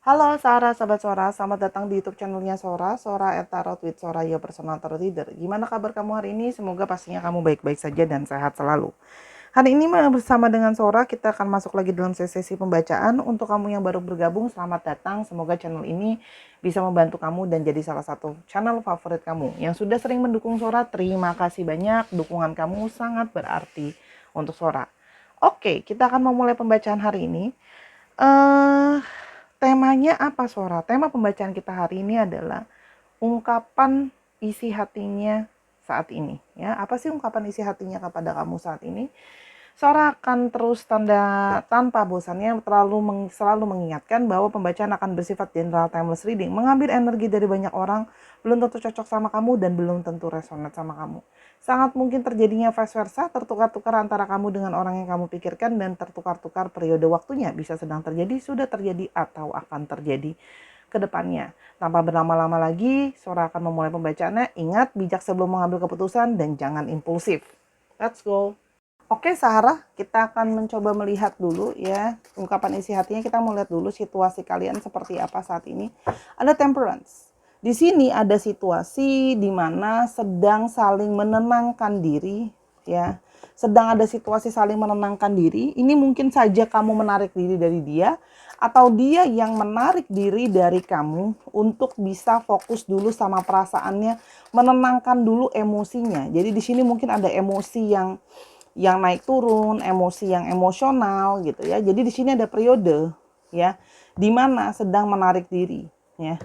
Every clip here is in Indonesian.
Halo Sarah, sahabat Sora, selamat datang di YouTube channelnya Sora, Sora at Tarot with Sora, your personal tarot reader. Gimana kabar kamu hari ini? Semoga pastinya kamu baik-baik saja dan sehat selalu. Hari ini bersama dengan Sora, kita akan masuk lagi dalam sesi pembacaan. Untuk kamu yang baru bergabung, selamat datang. Semoga channel ini bisa membantu kamu dan jadi salah satu channel favorit kamu. Yang sudah sering mendukung Sora, terima kasih banyak. Dukungan kamu sangat berarti untuk Sora. Oke, kita akan memulai pembacaan hari ini. Temanya apa, Sora? Tema pembacaan kita hari ini adalah ungkapan isi hatinya saat ini. Ya, apa sih ungkapan isi hatinya kepada kamu saat ini? Sora akan terus tanpa bosannya selalu mengingatkan bahwa pembacaan akan bersifat general timeless reading, mengambil energi dari banyak orang, belum tentu cocok sama kamu dan belum tentu resonate sama kamu. Sangat mungkin terjadinya vice versa, tertukar-tukar antara kamu dengan orang yang kamu pikirkan dan tertukar-tukar periode waktunya, bisa sedang terjadi, sudah terjadi, atau akan terjadi ke depannya. Tanpa berlama-lama lagi, Sora akan memulai pembacaannya. Ingat, bijak sebelum mengambil keputusan dan jangan impulsif. Let's go! Oke Sarah, kita akan mencoba melihat dulu ya ungkapan isi hatinya. Kita mau lihat dulu situasi kalian seperti apa saat ini. Ada temperance. Di sini ada situasi di mana sedang saling menenangkan diri ya. Sedang ada situasi saling menenangkan diri. Ini mungkin saja kamu menarik diri dari dia atau dia yang menarik diri dari kamu untuk bisa fokus dulu sama perasaannya, menenangkan dulu emosinya. Jadi di sini mungkin ada emosi yang naik turun, emosi yang emosional gitu ya. Jadi di sini ada periode ya di mana sedang menarik diri ya.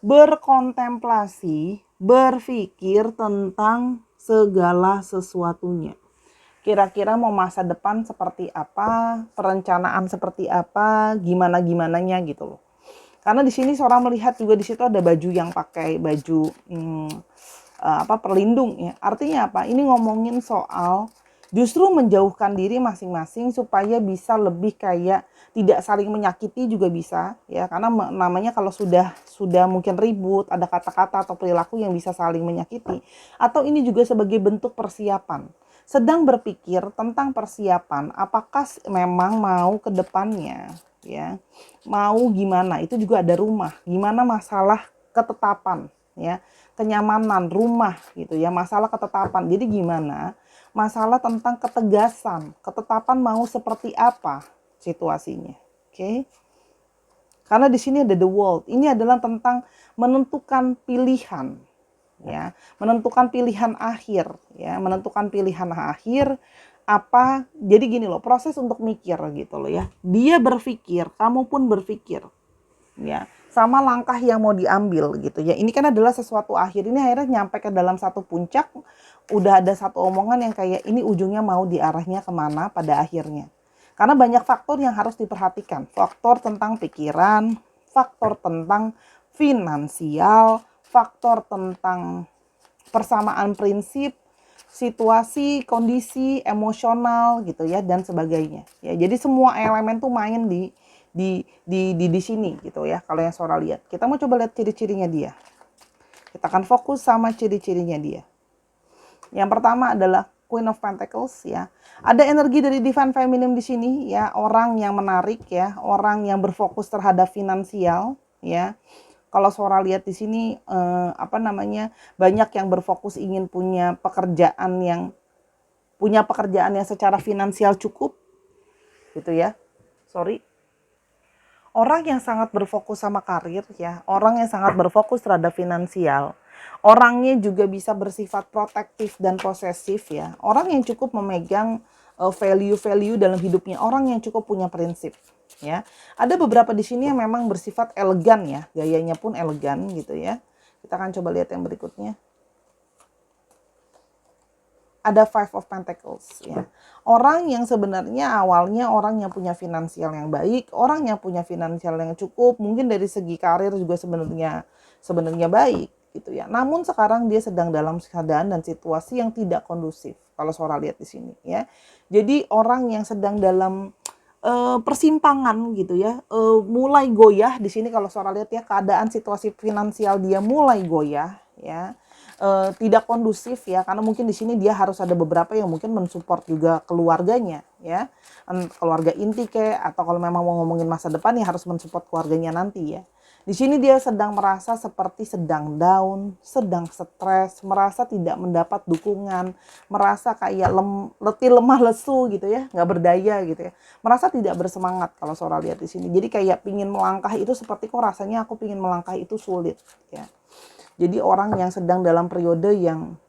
Berkontemplasi, berpikir tentang segala sesuatunya. Kira-kira mau masa depan seperti apa, perencanaan seperti apa, gimana-gimananya gitu loh. Karena di sini seorang melihat juga di situ ada baju yang pakai baju perlindung ya. Artinya apa? Ini ngomongin soal justru menjauhkan diri masing-masing supaya bisa lebih kayak tidak saling menyakiti juga bisa ya, karena namanya kalau sudah mungkin ribut, ada kata-kata atau perilaku yang bisa saling menyakiti. Atau ini juga sebagai bentuk persiapan, sedang berpikir tentang persiapan, apakah memang mau ke depannya ya, mau gimana. Itu juga ada rumah, gimana masalah ketetapan ya, kenyamanan rumah gitu ya, masalah ketetapan. Jadi gimana masalah tentang ketegasan, ketetapan mau seperti apa situasinya. Oke. Karena di sini ada the world. Ini adalah tentang menentukan pilihan ya, menentukan pilihan akhir ya, menentukan pilihan akhir apa. Jadi gini loh, proses untuk mikir gitu loh ya. Dia berpikir, kamu pun berpikir ya, sama langkah yang mau diambil gitu ya. Ini kan adalah sesuatu akhir, ini akhirnya nyampe ke dalam satu puncak. Udah ada satu omongan yang kayak ini ujungnya mau diarahnya kemana pada akhirnya. Karena banyak faktor yang harus diperhatikan, faktor tentang pikiran, faktor tentang finansial, faktor tentang persamaan prinsip, situasi, kondisi, emosional gitu ya, dan sebagainya. Ya, jadi semua elemen tuh main di sini gitu ya. Kalau yang Sora lihat, kita mau coba lihat ciri-cirinya dia. Kita akan fokus sama ciri-cirinya dia. Yang pertama adalah Queen of Pentacles ya. Ada energi dari Divine Feminine di sini ya, orang yang menarik ya, orang yang berfokus terhadap finansial ya. Kalau Sora lihat di sini banyak yang berfokus ingin punya pekerjaan yang secara finansial cukup gitu ya. Orang yang sangat berfokus sama karir ya, orang yang sangat berfokus terhadap finansial. Orangnya juga bisa bersifat protektif dan posesif ya. Orang yang cukup memegang value-value dalam hidupnya, orang yang cukup punya prinsip ya. Ada beberapa di sini yang memang bersifat elegan ya, gayanya pun elegan gitu ya. Kita akan coba lihat yang berikutnya. Ada Five of Pentacles ya. Orang yang sebenarnya awalnya orang yang punya finansial yang baik, orang yang punya finansial yang cukup, mungkin dari segi karir juga sebenarnya baik gitu ya. Namun sekarang dia sedang dalam keadaan dan situasi yang tidak kondusif. Kalau Sora lihat di sini ya. Jadi orang yang sedang dalam persimpangan gitu ya, mulai goyah di sini kalau Sora lihat ya, keadaan situasi finansial dia mulai goyah ya. tidak kondusif ya, karena mungkin di sini dia harus ada beberapa yang mungkin mensupport juga keluarganya ya, keluarga inti atau kalau memang mau ngomongin masa depan ya harus mensupport keluarganya nanti ya. Di sini dia sedang merasa seperti sedang down, sedang stres, merasa tidak mendapat dukungan, merasa kayak letih, lemah, lesu gitu ya, nggak berdaya gitu ya, merasa tidak bersemangat kalau Sora lihat di sini. Jadi kayak pingin melangkah itu seperti kok rasanya aku pingin melangkah itu sulit ya. Jadi orang yang sedang dalam periode yang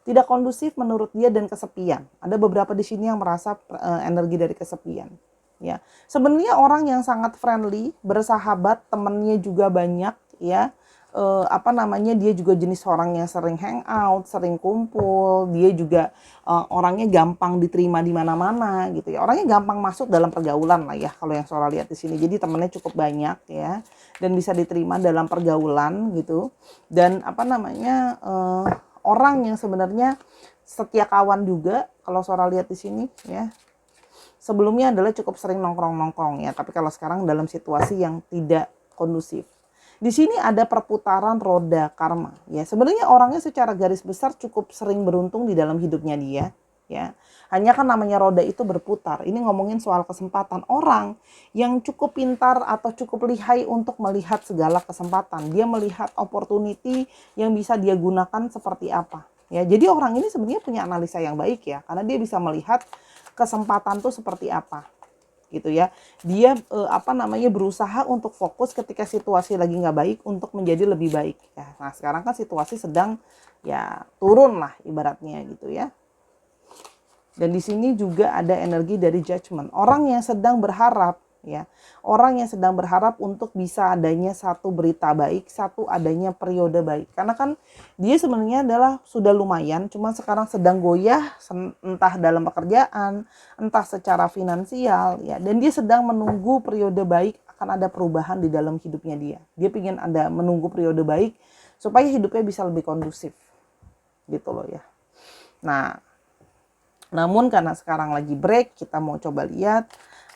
tidak kondusif menurut dia dan kesepian. Ada beberapa di sini yang merasa energi dari kesepian. Ya, sebenarnya orang yang sangat friendly, bersahabat, temennya juga banyak, ya. Dia juga jenis orang yang sering hangout, sering kumpul. Dia juga orangnya gampang diterima di mana-mana, gitu ya. Orangnya gampang masuk dalam pergaulan lah ya, kalau yang Sora lihat di sini. Jadi temennya cukup banyak ya, dan bisa diterima dalam pergaulan gitu. Dan orang yang sebenarnya setia kawan juga kalau Sora lihat di sini ya. Sebelumnya adalah cukup sering nongkrong-nongkrong ya, tapi kalau sekarang dalam situasi yang tidak kondusif. Di sini ada perputaran roda karma ya. Sebenarnya orangnya secara garis besar cukup sering beruntung di dalam hidupnya dia ya. Hanya kan namanya roda itu berputar. Ini ngomongin soal kesempatan orang yang cukup pintar atau cukup lihai untuk melihat segala kesempatan. Dia melihat opportunity yang bisa dia gunakan seperti apa. Ya, jadi orang ini sebenarnya punya analisa yang baik ya, karena dia bisa melihat kesempatan tuh seperti apa gitu ya. Dia berusaha untuk fokus ketika situasi lagi nggak baik untuk menjadi lebih baik ya. Nah sekarang kan situasi sedang ya turun lah ibaratnya gitu ya. Dan di sini juga ada energi dari judgment. Orang yang sedang berharap ya, orang yang sedang berharap untuk bisa adanya satu berita baik, satu adanya periode baik. Karena kan dia sebenarnya adalah sudah lumayan, cuma sekarang sedang goyah entah dalam pekerjaan, entah secara finansial ya. Dan dia sedang menunggu periode baik, akan ada perubahan di dalam hidupnya dia. Dia ingin ada menunggu periode baik supaya hidupnya bisa lebih kondusif. Gitu loh ya. Nah, namun karena sekarang lagi break, kita mau coba lihat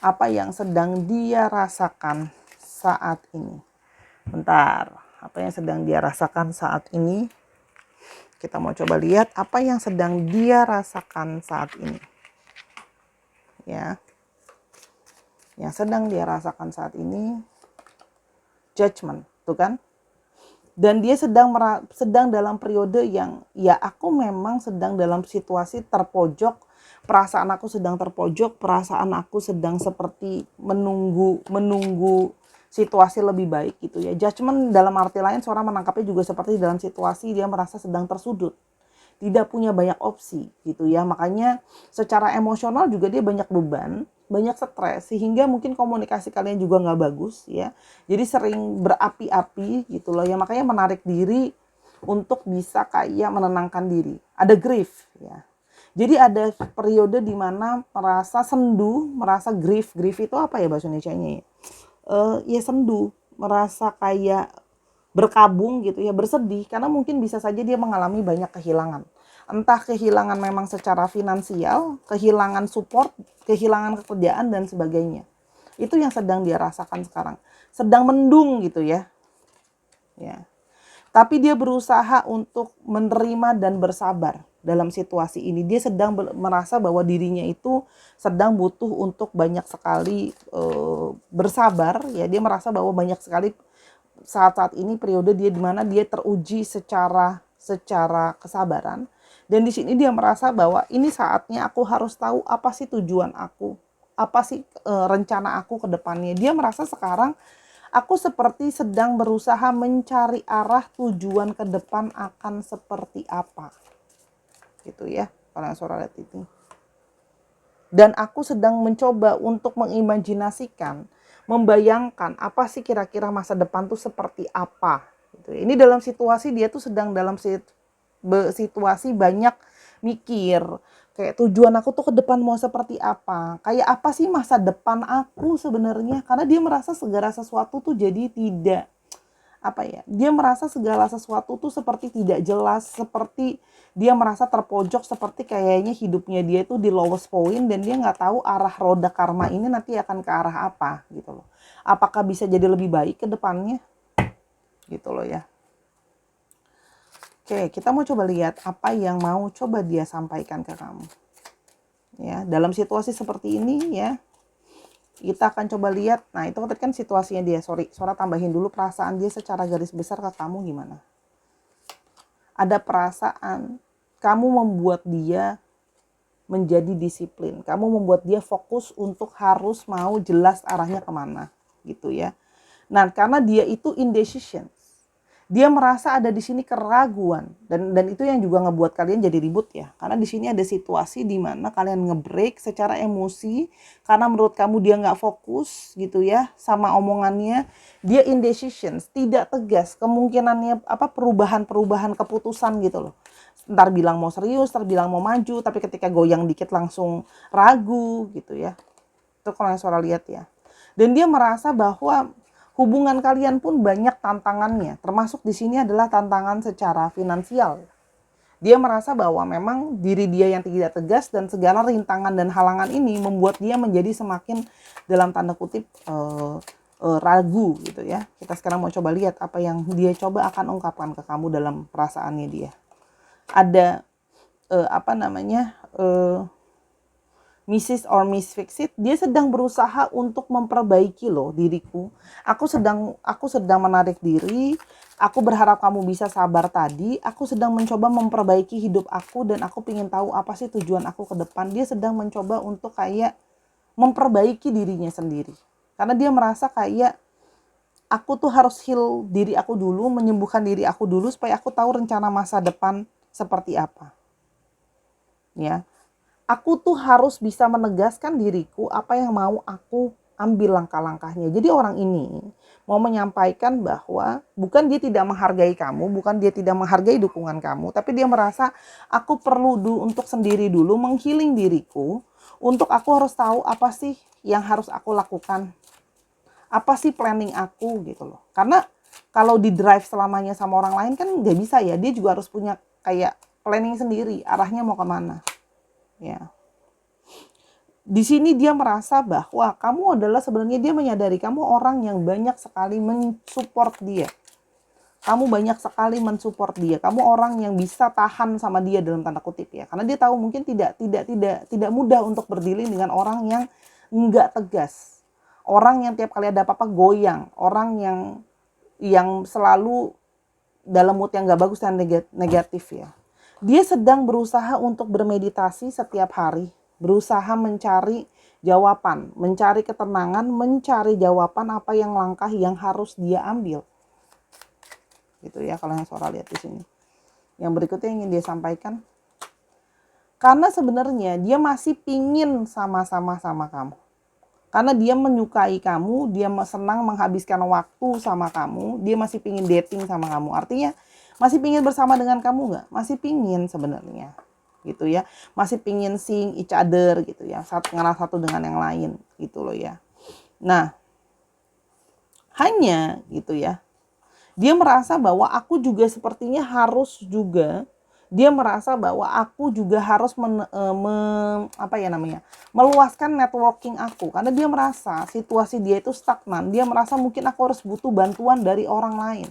apa yang sedang dia rasakan saat ini. Bentar, apa yang sedang dia rasakan saat ini? Kita mau coba lihat apa yang sedang dia rasakan saat ini. Ya. Yang sedang dia rasakan saat ini judgment, tuh kan? Dan dia sedang dalam periode yang ya aku memang sedang dalam situasi terpojok, perasaan aku sedang terpojok, perasaan aku sedang seperti menunggu situasi lebih baik gitu ya. Judgment dalam arti lain Sora menangkapnya juga seperti dalam situasi dia merasa sedang tersudut, tidak punya banyak opsi gitu ya. Makanya secara emosional juga dia banyak beban, banyak stres, sehingga mungkin komunikasi kalian juga nggak bagus ya. Jadi sering berapi-api gitu loh ya, makanya menarik diri untuk bisa kayak menenangkan diri. Ada grief ya. Jadi ada periode di mana merasa sendu, merasa grief. Grief itu apa ya bahasa Indonesianya ya? Ya sendu, merasa kayak berkabung gitu ya, bersedih karena mungkin bisa saja dia mengalami banyak kehilangan. Entah kehilangan memang secara finansial, kehilangan support, kehilangan pekerjaan dan sebagainya. Itu yang sedang dia rasakan sekarang. Sedang mendung gitu ya. Ya. Tapi dia berusaha untuk menerima dan bersabar dalam situasi ini. Dia sedang merasa bahwa dirinya itu sedang butuh untuk banyak sekali bersabar ya. Dia merasa bahwa banyak sekali saat-saat ini periode dia di mana dia teruji secara kesabaran, dan di sini dia merasa bahwa ini saatnya aku harus tahu apa sih tujuan aku, apa sih rencana aku ke depannya. Dia merasa sekarang aku seperti sedang berusaha mencari arah tujuan ke depan akan seperti apa gitu ya, kalau yang Sora lihat itu. Dan aku sedang mencoba untuk mengimajinasikan, membayangkan apa sih kira-kira masa depan tuh seperti apa. Gitu. Ini dalam situasi dia tuh sedang dalam situasi banyak mikir. Kayak tujuan aku tuh ke depan mau seperti apa. Kayak apa sih masa depan aku sebenarnya. Karena dia merasa segala sesuatu tuh jadi tidak dia merasa segala sesuatu tuh seperti tidak jelas, seperti dia merasa terpojok, seperti kayaknya hidupnya dia itu di lowest point dan dia nggak tahu arah roda karma ini nanti akan ke arah apa gitu loh. Apakah bisa jadi lebih baik ke depannya gitu loh ya. Oke, kita mau coba lihat apa yang mau coba dia sampaikan ke kamu. Ya, dalam situasi seperti ini ya, kita akan coba lihat. Nah, itu kan situasinya dia. Sora tambahin dulu perasaan dia secara garis besar ke kamu gimana. Ada perasaan kamu membuat dia menjadi disiplin. Kamu membuat dia fokus untuk harus mau jelas arahnya kemana gitu ya. Nah, karena dia itu indecision. Dia merasa ada di sini keraguan dan itu yang juga ngebuat kalian jadi ribut ya. Karena di sini ada situasi di mana kalian ngebreak secara emosi karena menurut kamu dia nggak fokus gitu ya sama omongannya. Dia indecision, tidak tegas, kemungkinannya perubahan-perubahan keputusan gitu loh. Ntar bilang mau serius, ntar bilang mau maju, tapi ketika goyang dikit langsung ragu gitu ya. Itu kalau yang Sora lihat ya. Dan dia merasa bahwa hubungan kalian pun banyak tantangannya, termasuk di sini adalah tantangan secara finansial. Dia merasa bahwa memang diri dia yang tidak tegas dan segala rintangan dan halangan ini membuat dia menjadi semakin dalam tanda kutip ragu gitu ya. Kita sekarang mau coba lihat apa yang dia coba akan ungkapkan ke kamu dalam perasaannya dia. Ada Mrs. or Miss Fixit, dia sedang berusaha untuk memperbaiki loh diriku. Aku sedang menarik diri. Aku berharap kamu bisa sabar tadi. Aku sedang mencoba memperbaiki hidup aku dan aku ingin tahu apa sih tujuan aku ke depan. Dia sedang mencoba untuk kayak memperbaiki dirinya sendiri. Karena dia merasa kayak aku tuh harus heal diri aku dulu, menyembuhkan diri aku dulu supaya aku tahu rencana masa depan seperti apa. Ya. Aku tuh harus bisa menegaskan diriku apa yang mau aku ambil langkah-langkahnya. Jadi orang ini mau menyampaikan bahwa bukan dia tidak menghargai kamu, bukan dia tidak menghargai dukungan kamu, tapi dia merasa aku perlu untuk sendiri dulu menghealing diriku, untuk aku harus tahu apa sih yang harus aku lakukan. Apa sih planning aku gitu loh. Karena kalau di drive selamanya sama orang lain kan nggak bisa ya, dia juga harus punya kayak planning sendiri, arahnya mau kemana. Ya. Di sini dia merasa bahwa kamu adalah sebenarnya dia menyadari kamu orang yang banyak sekali mensupport dia. Kamu banyak sekali mensupport dia. Kamu orang yang bisa tahan sama dia dalam tanda kutip ya. Karena dia tahu mungkin tidak mudah untuk berdiri dengan orang yang enggak tegas. Orang yang tiap kali ada apa-apa goyang, orang yang selalu dalam mood yang enggak bagus dan negatif ya. Dia sedang berusaha untuk bermeditasi setiap hari, berusaha mencari jawaban, mencari ketenangan, mencari jawaban apa yang langkah yang harus dia ambil. Gitu ya kalau yang Sora lihat di sini. Yang berikutnya ingin dia sampaikan, karena sebenarnya dia masih pingin sama-sama sama kamu. Karena dia menyukai kamu, dia senang menghabiskan waktu sama kamu, dia masih pingin dating sama kamu. Artinya masih pingin bersama dengan kamu nggak? Masih pingin sebenarnya, gitu ya. Masih pingin seeing each other gitu ya, kenal satu dengan yang lain gitu loh ya. Nah, hanya gitu ya. Dia merasa bahwa aku juga sepertinya harus juga. Dia merasa bahwa aku juga harus meluaskan networking aku. Karena dia merasa situasi dia itu stagnan. Dia merasa mungkin aku harus butuh bantuan dari orang lain.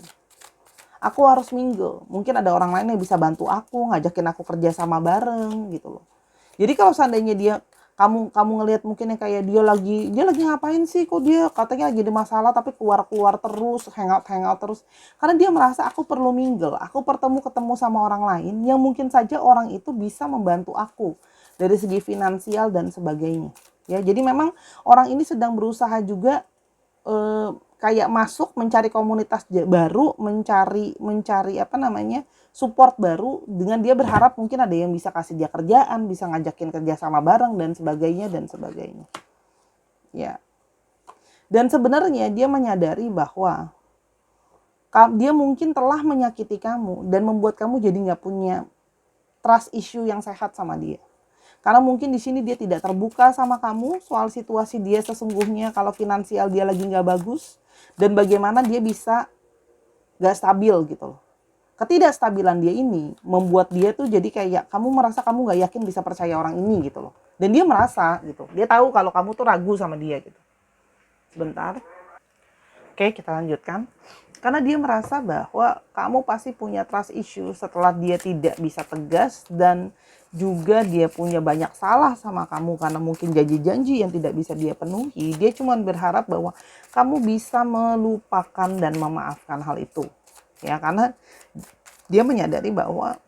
Aku harus mingle. Mungkin ada orang lain yang bisa bantu aku, ngajakin aku kerja sama bareng gitu loh. Jadi kalau seandainya dia kamu ngelihat mungkin yang kayak dia lagi ngapain sih, kok dia katanya lagi ada masalah tapi keluar terus, hangout terus, karena dia merasa aku perlu mingle, aku ketemu sama orang lain yang mungkin saja orang itu bisa membantu aku dari segi finansial dan sebagainya ya. Jadi memang orang ini sedang berusaha juga kayak masuk mencari komunitas baru, mencari support baru, dengan dia berharap mungkin ada yang bisa kasih dia kerjaan, bisa ngajakin kerja sama bareng dan sebagainya ya. Dan sebenarnya dia menyadari bahwa dia mungkin telah menyakiti kamu dan membuat kamu jadi nggak punya trust issue yang sehat sama dia. Karena mungkin di sini dia tidak terbuka sama kamu soal situasi dia sesungguhnya, kalau finansial dia lagi nggak bagus dan bagaimana dia bisa nggak stabil gitu loh. Ketidakstabilan dia ini membuat dia tuh jadi kayak kamu merasa kamu nggak yakin bisa percaya orang ini gitu loh. Dan dia merasa gitu, dia tahu kalau kamu tuh ragu sama dia gitu. Sebentar. Oke, kita lanjutkan. Karena dia merasa bahwa kamu pasti punya trust issue setelah dia tidak bisa tegas, dan juga dia punya banyak salah sama kamu karena mungkin janji-janji yang tidak bisa dia penuhi. Dia cuma berharap bahwa kamu bisa melupakan dan memaafkan hal itu. Ya, karena dia menyadari bahwa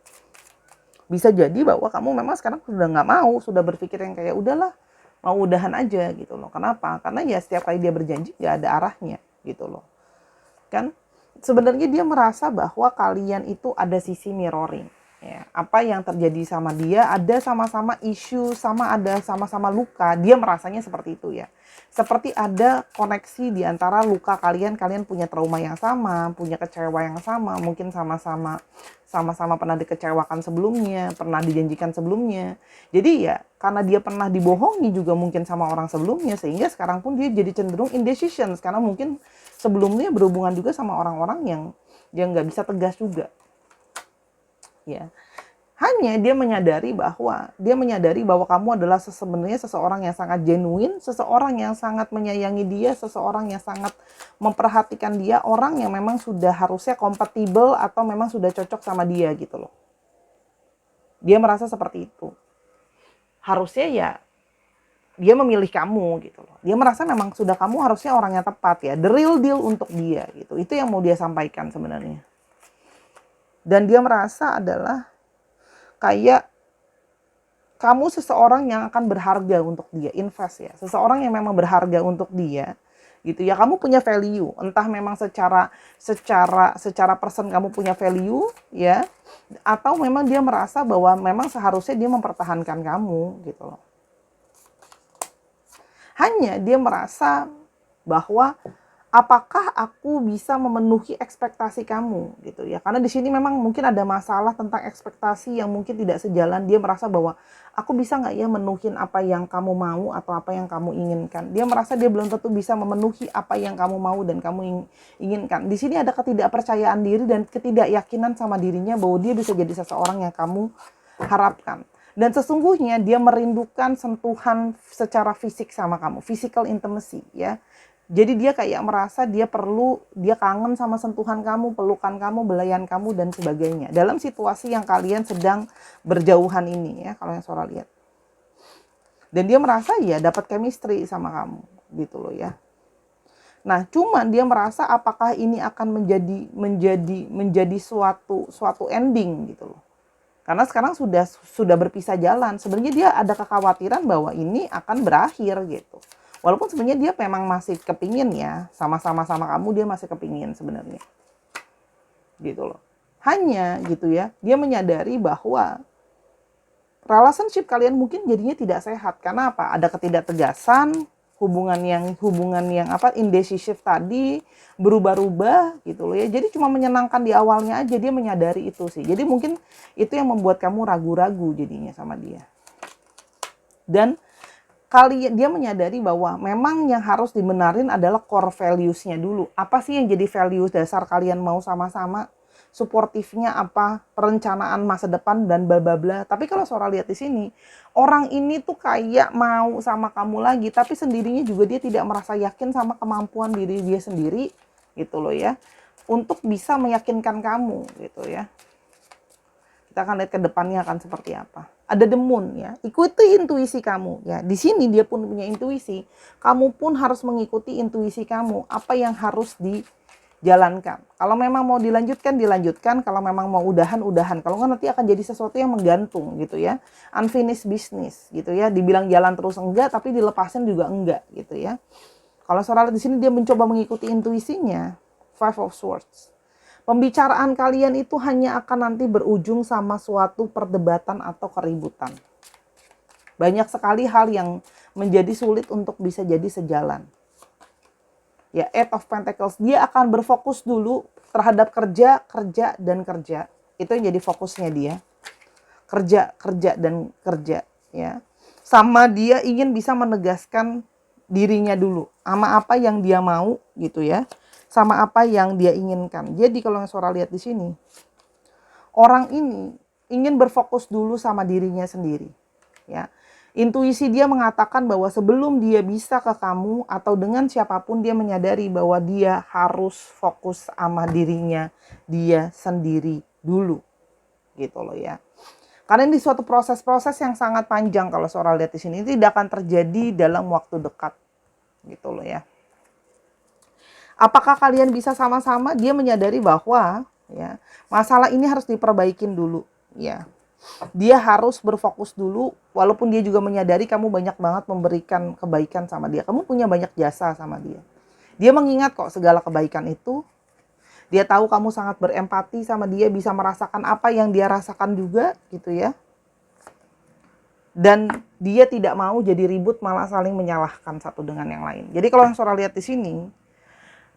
bisa jadi bahwa kamu memang sekarang sudah nggak mau, sudah berpikir yang kayak udahlah, mau udahan aja gitu loh. Kenapa? Karena ya setiap kali dia berjanji nggak ada arahnya gitu loh. Kan sebenarnya dia merasa bahwa kalian itu ada sisi mirroring, ya. Apa yang terjadi sama dia, ada sama-sama isu, ada sama-sama luka. Dia merasanya seperti itu, ya. Seperti ada koneksi di antara luka kalian punya trauma yang sama, punya kecewa yang sama, mungkin sama-sama pernah dikecewakan sebelumnya, pernah dijanjikan sebelumnya. Jadi ya karena dia pernah dibohongi juga mungkin sama orang sebelumnya, sehingga sekarang pun dia jadi cenderung indecision karena mungkin sebelumnya berhubungan juga sama orang-orang yang nggak bisa tegas juga, ya. Hanya dia menyadari bahwa kamu adalah sebenarnya seseorang yang sangat genuine, seseorang yang sangat menyayangi dia, seseorang yang sangat memperhatikan dia, orang yang memang sudah harusnya kompatibel atau memang sudah cocok sama dia gitu loh. Dia merasa seperti itu. Harusnya ya dia memilih kamu gitu loh. Dia merasa memang sudah kamu harusnya orang yang tepat, ya, the real deal untuk dia gitu. Itu yang mau dia sampaikan sebenarnya. Dan dia merasa adalah kayak kamu seseorang yang akan berharga untuk dia, invest, ya. Seseorang yang memang berharga untuk dia gitu, ya. Kamu punya value, entah memang secara person kamu punya value, ya, atau memang dia merasa bahwa memang seharusnya dia mempertahankan kamu gitu loh. Hanya dia merasa bahwa apakah aku bisa memenuhi ekspektasi kamu gitu, ya. Karena di sini memang mungkin ada masalah tentang ekspektasi yang mungkin tidak sejalan. Dia merasa bahwa aku bisa nggak ya menuhin apa yang kamu mau atau apa yang kamu inginkan. Dia merasa dia belum tentu bisa memenuhi apa yang kamu mau dan kamu inginkan. Di sini ada ketidakpercayaan diri dan ketidakyakinan sama dirinya bahwa dia bisa jadi seseorang yang kamu harapkan. Dan sesungguhnya dia merindukan sentuhan secara fisik sama kamu, physical intimacy, ya. Jadi dia kayak merasa dia kangen sama sentuhan kamu, pelukan kamu, belayan kamu, dan sebagainya. Dalam situasi yang kalian sedang berjauhan ini, ya, kalau yang Sora lihat. Dan dia merasa ya dapat chemistry sama kamu, gitu loh, ya. Nah, cuman dia merasa apakah ini akan menjadi suatu ending gitu loh. Karena sekarang sudah berpisah jalan. Sebenarnya dia ada kekhawatiran bahwa ini akan berakhir gitu. Walaupun sebenarnya dia memang masih kepingin, ya, sama-sama kamu, dia masih kepingin sebenarnya. Gitu loh. Hanya gitu, ya, dia menyadari bahwa relationship kalian mungkin jadinya tidak sehat. Karena apa? Ada ketidaktegasan, hubungan yang indecisive tadi, berubah-ubah gitu loh, ya. Jadi cuma menyenangkan di awalnya aja, dia menyadari itu sih. Jadi mungkin itu yang membuat kamu ragu-ragu jadinya sama dia. Dan dia menyadari bahwa memang yang harus dibenarin adalah core values-nya dulu. Apa sih yang jadi values dasar kalian mau sama-sama? Suportifnya apa, perencanaan masa depan, dan bla bla bla. Tapi kalau Sora lihat di sini, orang ini tuh kayak mau sama kamu lagi, tapi sendirinya juga dia tidak merasa yakin sama kemampuan diri dia sendiri, gitu loh, ya, untuk bisa meyakinkan kamu, gitu, ya. Kita akan lihat ke depannya akan seperti apa. Ada the moon, ya. Ikuti intuisi kamu, ya. Di sini dia pun punya intuisi. Kamu pun harus mengikuti intuisi kamu. Apa yang harus dijalankan. Kalau memang mau dilanjutkan, kalau memang mau udahan. Kalau nggak nanti akan jadi sesuatu yang menggantung gitu, ya. Unfinished business gitu, ya. Dibilang jalan terus enggak, tapi dilepasin juga enggak gitu, ya. Kalau Sora di sini dia mencoba mengikuti intuisinya. Five of Swords. Pembicaraan kalian itu hanya akan nanti berujung sama suatu perdebatan atau keributan. Banyak sekali hal yang menjadi sulit untuk bisa jadi sejalan. Ya, Eight of Pentacles, dia akan berfokus dulu terhadap kerja, itu yang jadi fokusnya dia. Kerja, ya. Sama dia ingin bisa menegaskan dirinya dulu, sama apa yang dia mau gitu, ya, sama apa yang dia inginkan. Jadi kalau yang Sora lihat di sini, orang ini ingin berfokus dulu sama dirinya sendiri, ya. Intuisi dia mengatakan bahwa sebelum dia bisa ke kamu atau dengan siapapun, dia menyadari bahwa dia harus fokus sama dirinya dia sendiri dulu, gitu loh ya. Karena ini suatu proses-proses yang sangat panjang. Kalau seorang lihat di sini tidak akan terjadi dalam waktu dekat, gitu loh ya. Apakah kalian bisa sama-sama? Dia menyadari bahwa ya masalah ini harus diperbaikin dulu, ya. Dia harus berfokus dulu, walaupun dia juga menyadari kamu banyak banget memberikan kebaikan sama dia. Kamu punya banyak jasa sama dia. Dia mengingat kok segala kebaikan itu. Dia tahu kamu sangat berempati sama dia, bisa merasakan apa yang dia rasakan juga, gitu ya. Dan dia tidak mau jadi ribut, malah saling menyalahkan satu dengan yang lain. Jadi kalau yang Sora lihat di sini,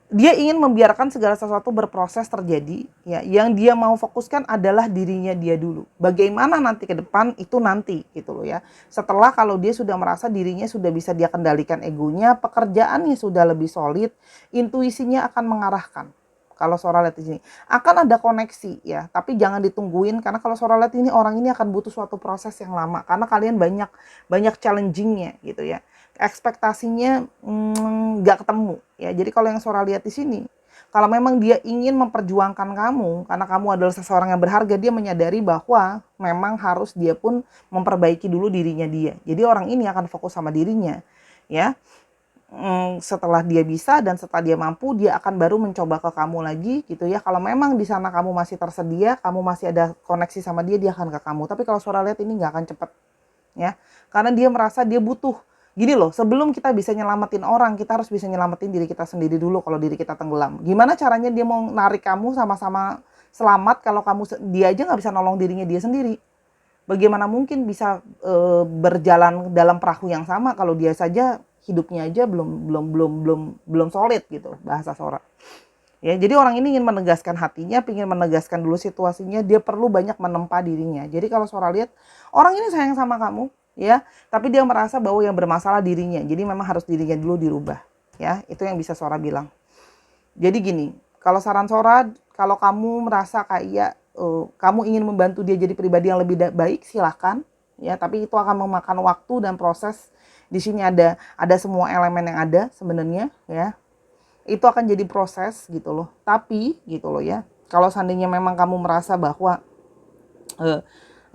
dia ingin membiarkan segala sesuatu berproses terjadi, ya. Yang dia mau fokuskan adalah dirinya dia dulu. Bagaimana nanti ke depan itu nanti, gitu loh ya. Setelah kalau dia sudah merasa dirinya sudah bisa dia kendalikan egonya, pekerjaannya sudah lebih solid, intuisinya akan mengarahkan. Kalau Sora lihat di sini akan ada koneksi ya, tapi jangan ditungguin, karena kalau Sora lihat ini orang ini akan butuh suatu proses yang lama, karena kalian banyak challengingnya gitu ya. Ekspektasinya nggak ketemu ya. Jadi kalau yang Sora lihat di sini, kalau memang dia ingin memperjuangkan kamu karena kamu adalah seseorang yang berharga, dia menyadari bahwa memang harus dia pun memperbaiki dulu dirinya dia. Jadi orang ini akan fokus sama dirinya ya. Setelah dia bisa dan setelah dia mampu, dia akan baru mencoba ke kamu lagi gitu ya. Kalau memang di sana kamu masih tersedia, kamu masih ada koneksi sama dia, dia akan ke kamu. Tapi kalau Sora lihat ini nggak akan cepet ya, karena dia merasa dia butuh. Gini loh, sebelum kita bisa nyelamatin orang, kita harus bisa nyelamatin diri kita sendiri dulu. Kalau diri kita tenggelam, gimana caranya dia mau narik kamu sama-sama selamat kalau dia aja nggak bisa nolong dirinya dia sendiri? Bagaimana mungkin bisa berjalan dalam perahu yang sama kalau dia saja hidupnya aja belum solid gitu, bahasa Sora. Ya, jadi orang ini ingin menegaskan hatinya, ingin menegaskan dulu situasinya, dia perlu banyak menempa dirinya. Jadi kalau Sora lihat orang ini sayang sama kamu, ya, tapi dia merasa bahwa yang bermasalah dirinya. Jadi memang harus dirinya dulu dirubah, ya. Itu yang bisa Sora bilang. Jadi gini, kalau saran Sora, kalau kamu merasa kayak kamu ingin membantu dia jadi pribadi yang lebih baik, silakan, ya. Tapi itu akan memakan waktu dan proses. Di sini ada semua elemen yang ada sebenarnya, ya. Itu akan jadi proses gitu loh. Tapi gitu loh ya. Kalau seandainya memang kamu merasa bahwa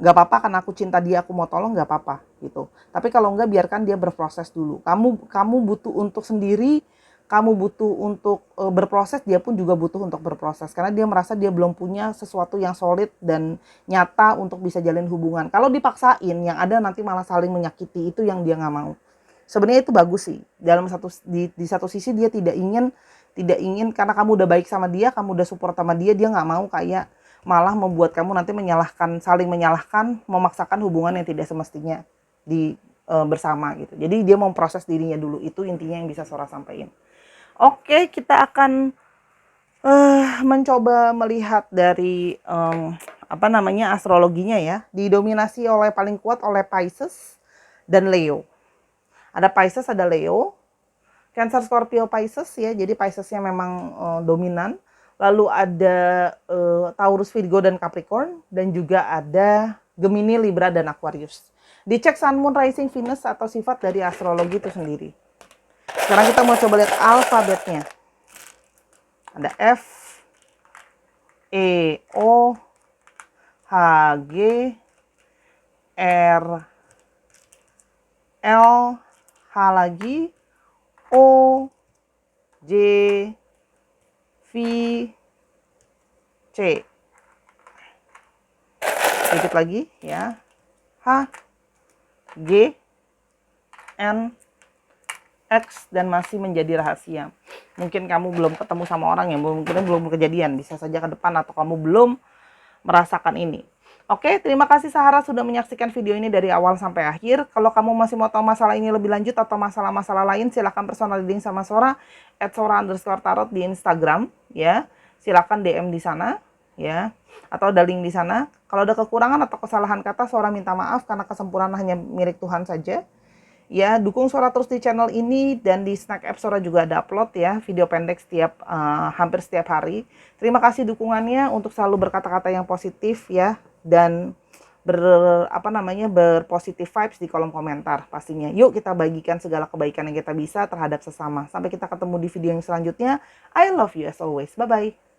nggak apa-apa karena aku cinta dia, aku mau tolong, nggak apa-apa gitu. Tapi kalau nggak, biarkan dia berproses dulu. Kamu butuh untuk sendiri, kamu butuh untuk berproses, dia pun juga butuh untuk berproses. Karena dia merasa dia belum punya sesuatu yang solid dan nyata untuk bisa jalin hubungan. Kalau dipaksain, yang ada nanti malah saling menyakiti, itu yang dia nggak mau. Sebenarnya itu bagus sih. Di satu sisi dia tidak ingin karena kamu udah baik sama dia, kamu udah support sama dia, dia nggak mau kayak malah membuat kamu nanti saling menyalahkan, memaksakan hubungan yang tidak semestinya bersama gitu. Jadi dia mau proses dirinya dulu, itu intinya yang bisa Sora sampaikan. Oke, kita akan mencoba melihat dari astrologinya ya. Didominasi oleh paling kuat oleh Pisces dan Leo. Ada Pisces, ada Leo, Cancer, Scorpio, Pisces ya. Jadi Piscesnya memang dominan. Lalu ada Taurus, Virgo, dan Capricorn. Dan juga ada Gemini, Libra, dan Aquarius. Dicek Sun, Moon, Rising, Venus atau sifat dari astrologi itu sendiri. Sekarang kita mau coba lihat alfabetnya. Ada F, E, O, H, G, R, L, H lagi, O, J, V, C. Sedikit lagi ya. H, G, N, X, dan masih menjadi rahasia. Mungkin kamu belum ketemu sama orang yang mungkin belum kejadian. Bisa saja ke depan atau kamu belum merasakan ini. Oke, terima kasih Sahara sudah menyaksikan video ini dari awal sampai akhir. Kalau kamu masih mau tahu masalah ini lebih lanjut atau masalah-masalah lain, silahkan personal reading sama Sora, @sora_tarot di Instagram, ya. Silahkan DM di sana, ya. Atau ada link di sana. Kalau ada kekurangan atau kesalahan kata, Sora minta maaf karena kesempurnaan hanya milik Tuhan saja. Ya, dukung Sora terus di channel ini, dan di Snack App Sora juga ada upload ya, video pendek hampir setiap hari. Terima kasih dukungannya, untuk selalu berkata-kata yang positif ya, dan berpositif vibes di kolom komentar pastinya. Yuk kita bagikan segala kebaikan yang kita bisa terhadap sesama. Sampai kita ketemu di video yang selanjutnya. I love you as always. Bye bye.